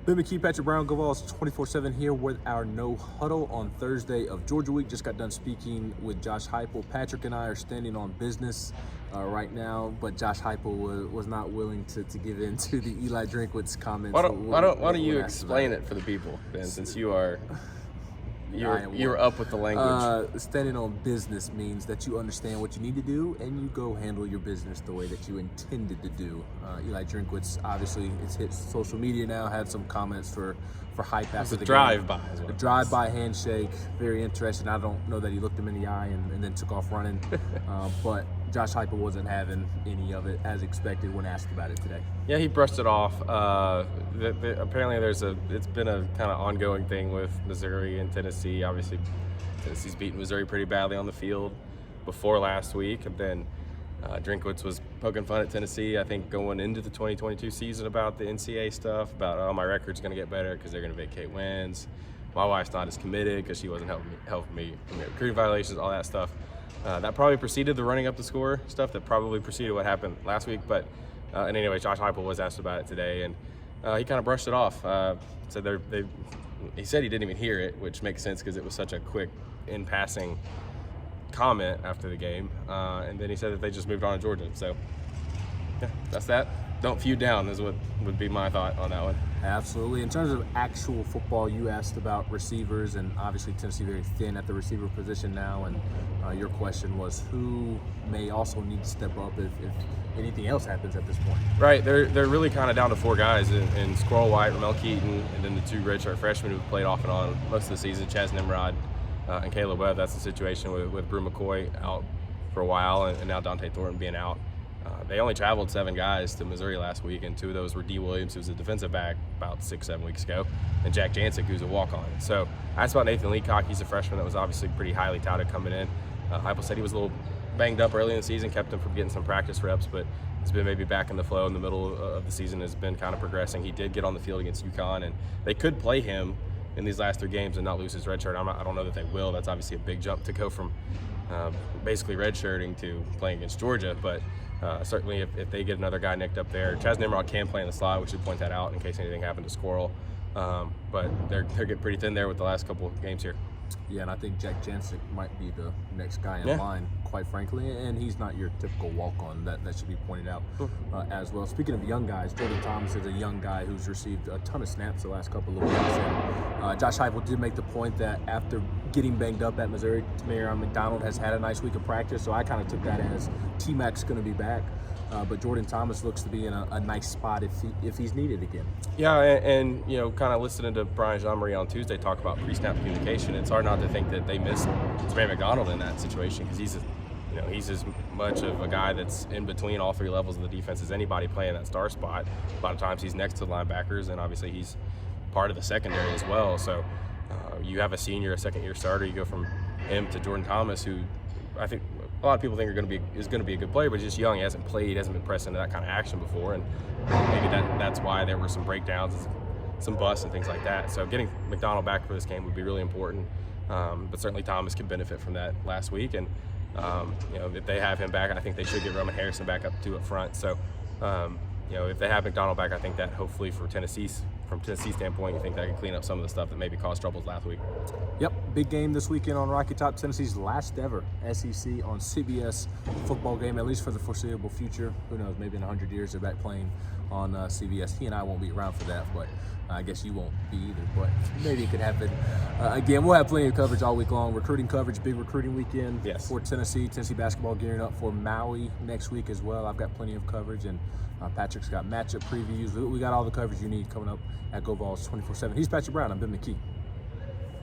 Ben McKee, Patrick Brown, Goval's 24/7 here with our No-Huddle on Thursday of Georgia Week. Just got done speaking with Josh Heupel. Patrick and I are standing on business right now, but Josh Heupel was not willing to give in to the Eli Drinkwitz comments. Why don't you explain it for the people, Ben, since you're up with the language. Standing on business means that you understand what you need to do and you go handle your business the way that you intended to do. Eli Drinkwitz, obviously, it's hit social media now, had some comments for hype after the drive-by. A drive-by handshake, very interesting. I don't know that he looked him in the eye and then took off running, but Josh Heupel wasn't having any of it as expected when asked about it today. Yeah, he brushed it off. Apparently it's been a kind of ongoing thing with Missouri and Tennessee. Obviously, Tennessee's beaten Missouri pretty badly on the field before last week, and then Drinkwitz was poking fun at Tennessee, I think, going into the 2022 season about the NCAA stuff, about, oh, my record's going to get better because they're going to vacate wins. My wife's not as committed because she wasn't helping me recruiting violations, all that stuff. That probably preceded the running up the score stuff. That probably preceded what happened last week. But and anyway, Josh Heupel was asked about it today, and he kind of brushed it off. So he said he didn't even hear it, which makes sense because it was such a quick, in passing comment after the game. And then he said that they just moved on to Georgia. So yeah, that's that. Don't feud down is what would be my thought on that one. Absolutely. In terms of actual football, you asked about receivers, and obviously Tennessee very thin at the receiver position now, and your question was who may also need to step up if anything else happens at this point. Right. They're really kind of down to four guys in Squirrel White, Ramel Keaton, and then the two redshirt freshmen who played off and on most of the season, Chaz Nimrod and Caleb Webb. That's the situation with Brew McCoy out for a while, and now Dante Thornton being out. They only traveled 7 guys to Missouri last week, and 2 of those were D. Williams, who was a defensive back about 6-7 weeks ago, and Jack Jancic, who's a walk-on. So I asked about Nathan Leacock. He's a freshman that was obviously pretty highly touted coming in. Heupel said he was a little banged up early in the season, kept him from getting some practice reps, but he's been maybe back in the flow in the middle of the season, has been kind of progressing. He did get on the field against UConn, and they could play him in these last 3 games and not lose his red shirt. I don't know that they will. That's obviously a big jump to go from basically redshirting to playing against Georgia, but certainly if they get another guy nicked up there. Chaz Nimrod can play in the slot. We should point that out in case anything happened to Squirrel. But they're getting pretty thin there with the last couple of games here. Yeah, and I think Jack Jancic might be the next guy in line, quite frankly, and he's not your typical walk-on. That should be pointed out as well. Speaking of young guys, Jordan Thomas is a young guy who's received a ton of snaps the last couple of weeks. And Josh Heupel did make the point that after getting banged up at Missouri, Tamarion McDonald has had a nice week of practice, so I kind of took that as T-Mac's going to be back. But Jordan Thomas looks to be in a nice spot if he's needed again. Yeah, and kind of listening to Brian Jean-Marie on Tuesday talk about pre-snap communication, it's hard not to think that they missed Tamarion McDonald in that situation because he's as much of a guy that's in between all 3 levels of the defense as anybody playing that star spot. A lot of times he's next to the linebackers, and obviously he's part of the secondary as well. So you have a senior, a second-year starter. You go from him to Jordan Thomas, who I think a lot of people think is going to be a good player, but he's just young. He hasn't been pressed into that kind of action before, and maybe that's why there were some breakdowns, some busts, and things like that. So getting McDonald back for this game would be really important. But certainly Thomas could benefit from that last week, and if they have him back, I think they should get Roman Harrison back up front. So if they have McDonald back, I think that hopefully from Tennessee's standpoint, you think that can clean up some of the stuff that maybe caused troubles last week. Yep, big game this weekend on Rocky Top. Tennessee's last ever SEC on CBS football game, at least for the foreseeable future. Who knows, maybe in 100 years they're back playing on CBS. He and I won't be around for that, but I guess you won't be either, but maybe it could happen again. We'll have plenty of coverage all week long. Recruiting coverage, big recruiting weekend for Tennessee. Tennessee basketball gearing up for Maui next week as well. I've got plenty of coverage, and Patrick's got matchup previews. We got all the coverage you need coming up at GoVols 24/7. He's Patrick Brown. I'm Ben McKee.